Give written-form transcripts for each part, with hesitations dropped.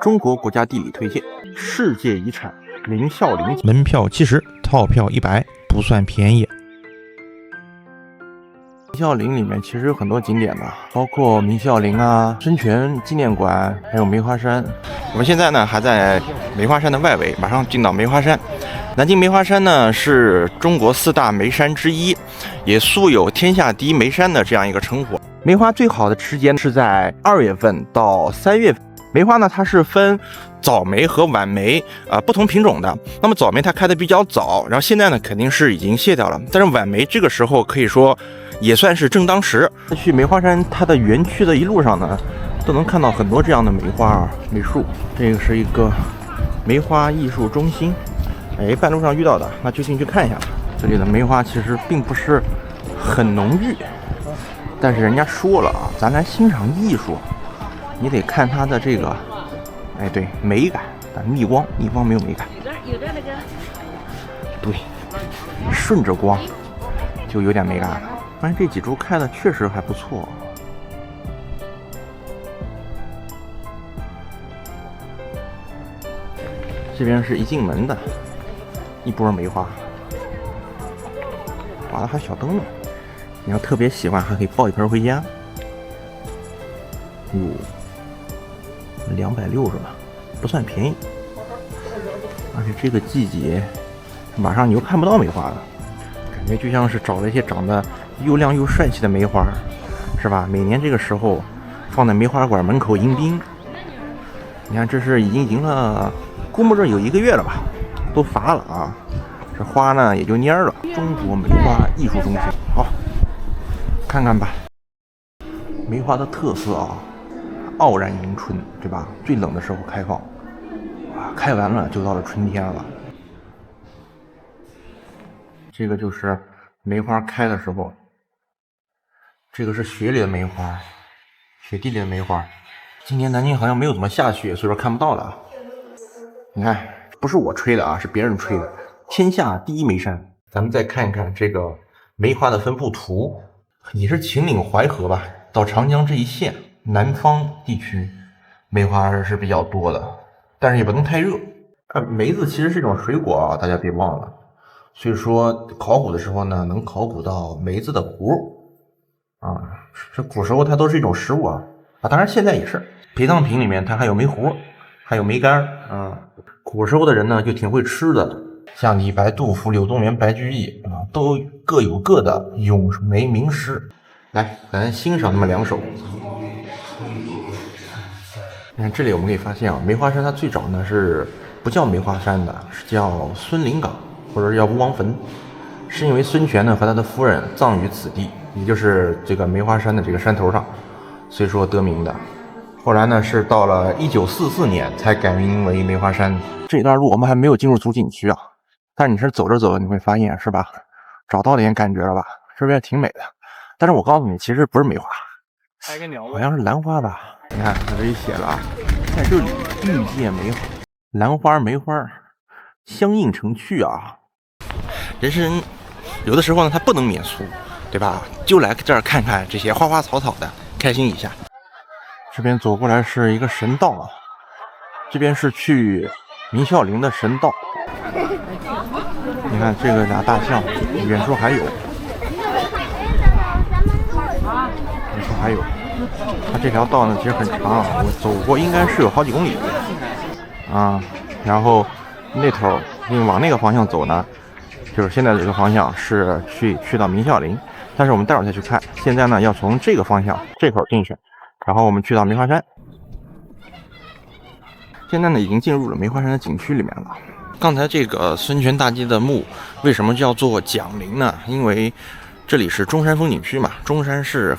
中国国家地理推荐世界遗产明孝陵，门票70，套票100，不算便宜。明孝陵里面其实有很多景点的，包括明孝陵啊、孙权纪念馆，还有梅花山。我们现在呢还在梅花山的外围，马上进到梅花山。南京梅花山呢是中国4大梅山之一，也素有天下第一梅山的这样一个称呼。梅花最好的时间是在2月份到3月份。梅花呢，它是分早梅和晚梅不同品种的。那么早梅它开的比较早，然后现在呢肯定是已经谢掉了。但是晚梅这个时候可以说也算是正当时。去梅花山它的园区的一路上呢，都能看到很多这样的梅花梅树。这个是一个梅花艺术中心，半路上遇到的，那就进去看一下。这里的梅花其实并不是很浓郁，但是人家说了啊，咱来欣赏艺术，你得看它的这个，对，美感，但逆光没有美感。有的那个，对，顺着光就有点美感了。发现这几株开的确实还不错。这边是一进门的一波梅花，哇，还有小灯呢。你要特别喜欢，还可以抱一盆回家。260吧，不算便宜。而且这个季节，马上你又看不到梅花了，感觉就像是找了一些长得又亮又帅气的梅花，是吧？每年这个时候放在梅花馆门口迎宾。你看，这是已经迎了，估摸着有1个月了吧，都发了啊。这花呢也就蔫了。中国梅花艺术中心，好，看看吧。梅花的特色啊，傲然迎春，对吧？最冷的时候开放，开完了就到了春天了。这个就是梅花开的时候，这个是雪里的梅花，雪地里的梅花。今年南京好像没有怎么下雪，所以说看不到了。你看，不是我吹的啊，是别人吹的。天下第一梅山。咱们再看一看这个梅花的分布图，也是秦岭淮河吧，到长江这一线南方地区梅花是比较多的，但是也不能太热。梅子其实是一种水果啊，大家别忘了。所以说考古的时候呢，能考古到梅子的核啊，这古时候它都是一种食物啊，当然现在也是。陪葬品里面它还有梅核，还有梅干啊。古时候的人呢就挺会吃的，像李白、杜甫、柳宗元、白居易啊，都各有各的咏梅名诗。来，咱欣赏那么2首。你看这里我们可以发现啊，梅花山它最早呢是不叫梅花山的，是叫孙林岗，或者叫吴王坟，是因为孙权呢和他的夫人葬于此地，也就是这个梅花山的这个山头上，所以说得名的。后来呢是到了1944年才改名为梅花山。这段路我们还没有进入主景区啊，但是你是走着走你会发现，是吧？找到点感觉了吧？是不是挺美的？但是我告诉你，其实不是梅花，好像是兰花吧。你看它这里写了啊，在这里遇见美好，兰花梅花相映成趣啊。人生有的时候呢它不能免俗，对吧？就来这儿看看这些花花草草的，开心一下。这边走过来是一个神道啊，这边是去明孝陵的神道。你看这个俩大象，远处还有，它这条道呢其实很长啊，我走过应该是有好几公里啊。然后那头你往那个方向走呢，就是现在这个方向是去到明孝陵，但是我们待会儿再去看。现在呢要从这个方向这口进去，然后我们去到梅花山。现在呢已经进入了梅花山的景区里面了。刚才这个孙权大帝的墓为什么叫做蒋陵呢？因为这里是中山风景区嘛，中山是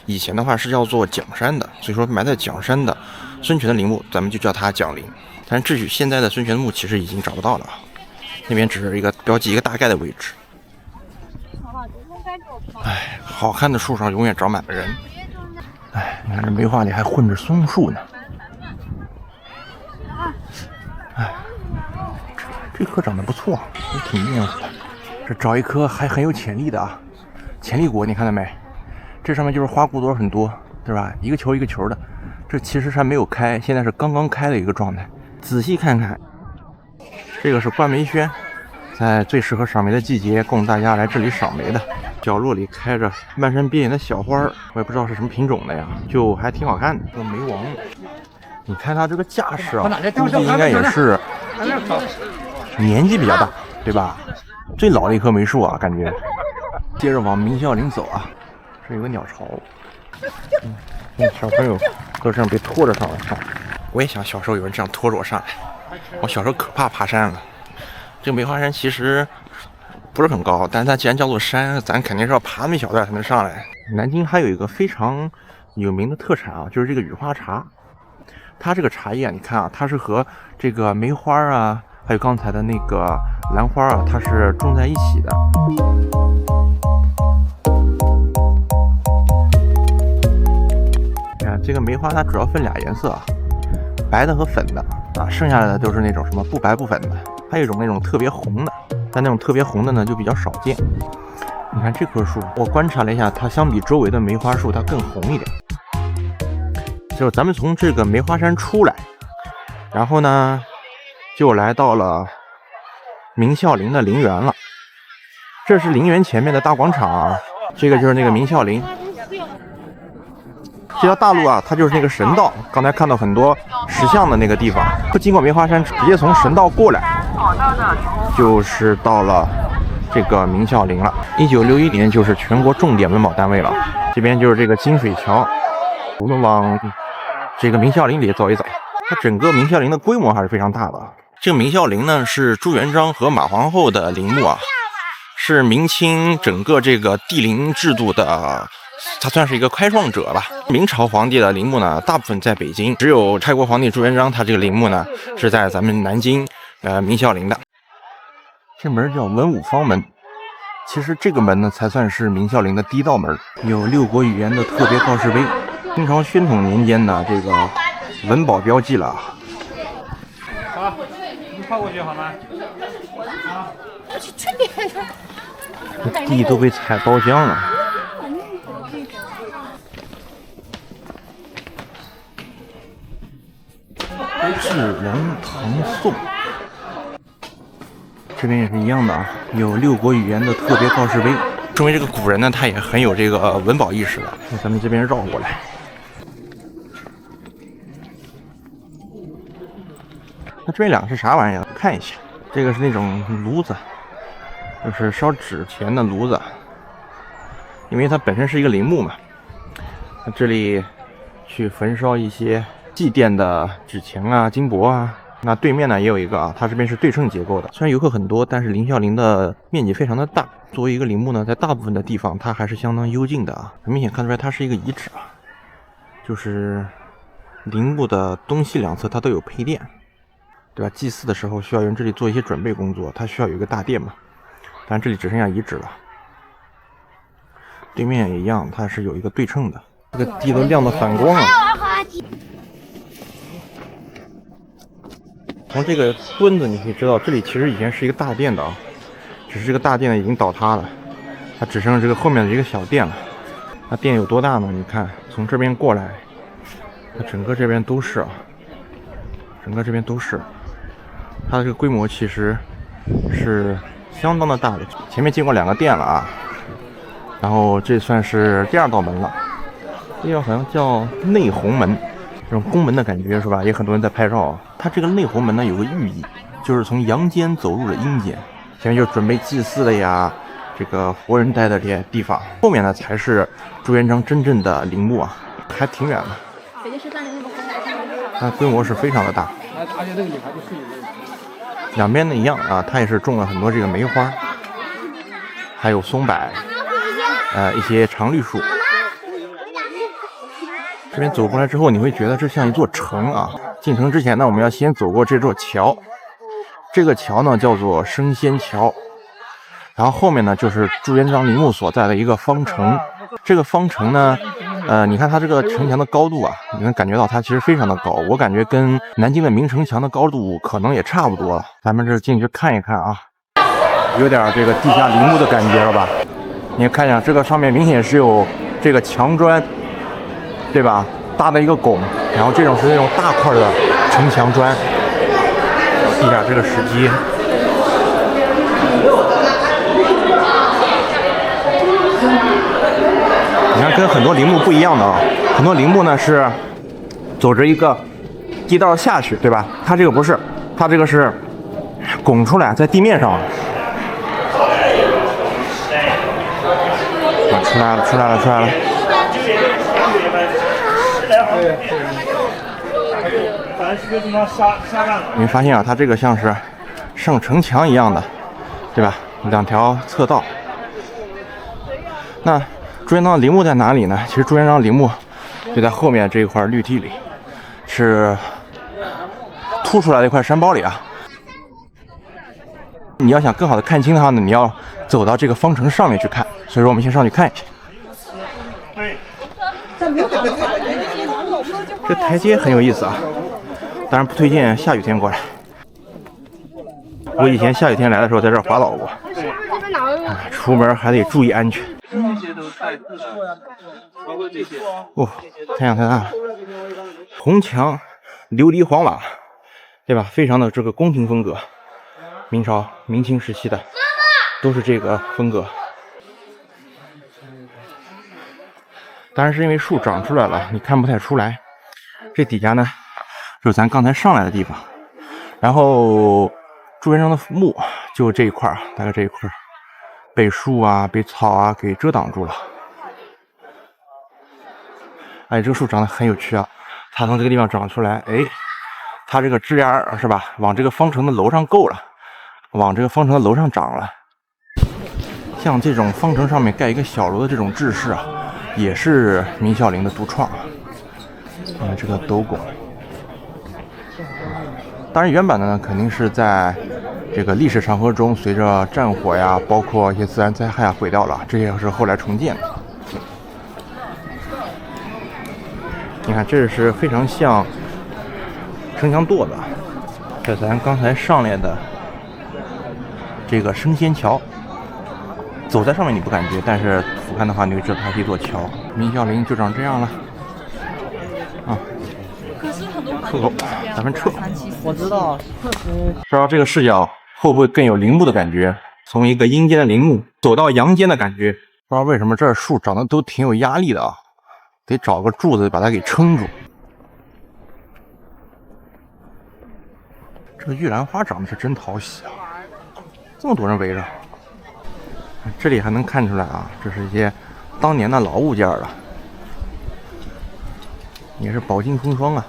以前的话是叫做蒋山的，所以说埋在蒋山的孙权的陵墓咱们就叫它蒋陵。但是至于现在的孙权的墓其实已经找不到了，那边只是一个标记一个大概的位置。好看的树上永远长满了人。你看这梅花里还混着松树呢。这棵长得不错，也挺面糊的。这找一棵还很有潜力的啊，潜力果你看到没？这上面就是花骨朵很多，对吧？一个球一个球的，这其实还没有开，现在是刚刚开的一个状态。仔细看看，这个是冠梅轩，在最适合赏梅的季节，供大家来这里赏梅的。角落里开着漫山遍野的小花，我也不知道是什么品种的呀，就还挺好看的。这个梅王，你看它这个架势啊，估计应该也是年纪比较大，对吧？最老的一棵梅树啊，感觉。接着往明孝陵走啊，这有个鸟巢。小朋友都这样被拖着上来看，我也想小时候有人这样拖着我上来。我小时候可怕爬山了。这个梅花山其实不是很高，但是它既然叫做山，咱肯定是要爬那么一小段才能上来。南京还有一个非常有名的特产啊，就是这个雨花茶。它这个茶叶啊，你看啊，它是和这个梅花啊，还有刚才的那个兰花啊，它是种在一起的。看这个梅花，它主要分俩颜色啊，白的和粉的啊，剩下的都是那种什么不白不粉的。还有一种那种特别红的，但那种特别红的呢就比较少见。你看这棵树，我观察了一下，它相比周围的梅花树，它更红一点。就是咱们从这个梅花山出来，然后呢就来到了明孝陵的陵园了。这是陵园前面的大广场啊，这个就是那个明孝陵。这条大路啊，它就是那个神道，刚才看到很多石像的那个地方，不经过梅花山，直接从神道过来，就是到了这个明孝陵了。1961年就是全国重点文保单位了。这边就是这个金水桥，我们往这个明孝陵里走一走。它整个明孝陵的规模还是非常大的。这个明孝陵呢是朱元璋和马皇后的陵墓啊，是明清整个这个帝陵制度的。他算是一个开创者吧。明朝皇帝的陵墓呢，大部分在北京，只有开国皇帝朱元璋，他这个陵墓呢是在咱们南京明孝陵的。这门叫文武方门，其实这个门呢才算是明孝陵的第一道门，有6国语言的特别告示碑，清朝宣统年间的这个文保标记了。好，你跨过去好吗？啊，我去这边了。这地都被踩包浆了。智能唐宋，这边也是一样的啊，有6国语言的特别告示碑，说明这个古人呢，他也很有这个文保意识的。那咱们这边绕过来，那这边两个是啥玩意儿？看一下，这个是那种炉子，就是烧纸钱的炉子，因为它本身是一个陵墓嘛，那这里去焚烧一些祭奠的纸钱啊、金箔啊。那对面呢也有一个啊，它这边是对称结构的。虽然游客很多，但是明孝陵的面积非常的大。作为一个陵墓呢，在大部分的地方它还是相当幽静的啊。很明显看出来它是一个遗址啊，就是陵墓的东西两侧它都有配殿，对吧？祭祀的时候需要人这里做一些准备工作，它需要有一个大殿嘛。但这里只剩下遗址了。对面也一样，它是有一个对称的，这个地都亮得反光了。从这个墩子你可以知道，这里其实以前是一个大殿的啊，只是这个大殿呢已经倒塌了，它只剩这个后面的一个小殿了。那殿有多大呢？你看从这边过来，它整个这边都是啊，整个这边都是，它的这个规模其实是相当的大的。前面经过2个殿了啊，然后这算是第2道门了，这个好像叫内红门。这种宫门的感觉是吧？也很多人在拍照啊。它这个内红门呢有个寓意，就是从阳间走入了阴间。前面就准备祭祀的呀，这个活人待的这些地方。后面呢才是朱元璋真正的陵墓啊，还挺远的。它规模是非常的大。两边呢一样啊，它也是种了很多这个梅花，还有松柏，一些常绿树。这边走过来之后，你会觉得这像一座城啊。进城之前呢，我们要先走过这座桥，这个桥呢叫做升仙桥，然后后面呢就是朱元璋陵墓所在的一个方城。这个方城呢，你看它这个城墙的高度啊，你能感觉到它其实非常的高，我感觉跟南京的明城墙的高度可能也差不多了。咱们这进去看一看啊，有点这个地下陵墓的感觉了吧？你看一下，这个上面明显是有这个墙砖，对吧？搭的一个拱，然后这种是那种大块的城墙砖。地下这个石基，你看跟很多陵墓不一样的啊，很多陵墓呢是走着一个地道下去，对吧？它这个不是，它这个是拱出来在地面上。出来了，出来了，出来了！你会发现啊，它这个像是上城墙一样的，对吧？两条侧道。那朱元璋的陵墓在哪里呢？其实朱元璋陵墓就在后面这一块绿地里，是凸出来的一块山包里啊。你要想更好的看清的话呢，你要走到这个方城上面去看。所以说，我们先上去看一下。这台阶很有意思啊，当然不推荐下雨天过来。我以前下雨天来的时候在这儿滑倒过。出门还得注意安全。哦，太阳太大了。红墙琉璃黄瓦，对吧？非常的这个宫廷风格，明朝、明清时期的都是这个风格。当然是因为树长出来了，你看不太出来。这底下呢，就是咱刚才上来的地方。然后朱元璋的墓就这一块儿，大概这一块儿，被树啊、被草啊给遮挡住了。哎，这个树长得很有趣啊，它从这个地方长出来，哎，它这个枝芽是吧，往这个方城的楼上够了，往这个方城的楼上长了。像这种方城上面盖一个小楼的这种制式啊，也是明孝陵的独创。这个斗拱，当然原版的呢肯定是在这个历史长河中随着战火呀，包括一些自然灾害啊毁掉了，这些是后来重建的。你看，这是非常像城墙垛子，这咱刚才上来的这个升仙桥。走在上面你不感觉，但是俯瞰的话，你就知道它是一座桥。明孝陵就长这样了。出口，咱们撤。我知道，不知道这个视角会不会更有陵墓的感觉？从一个阴间的陵墓走到阳间的感觉。不知道为什么这儿树长得都挺有压力的啊，得找个柱子把它给撑住。这个玉兰花长得是真讨喜啊，这么多人围着。这里还能看出来啊，这是一些当年的老物件了，也是饱经风霜啊。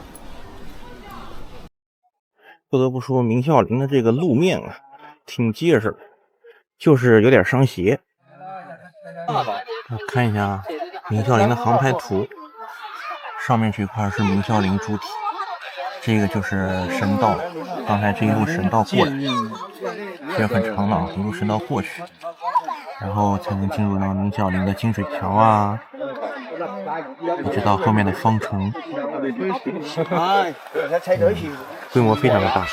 不得不说，明孝陵的这个路面啊，挺结实，就是有点伤鞋。看一下明孝陵的航拍图，上面这块是明孝陵主体，这个就是神道，刚才这一路神道过来，这个很长的啊，一路神道过去。然后才能进入到明孝陵的金水桥啊，一直到后面的方城，规模非常的大。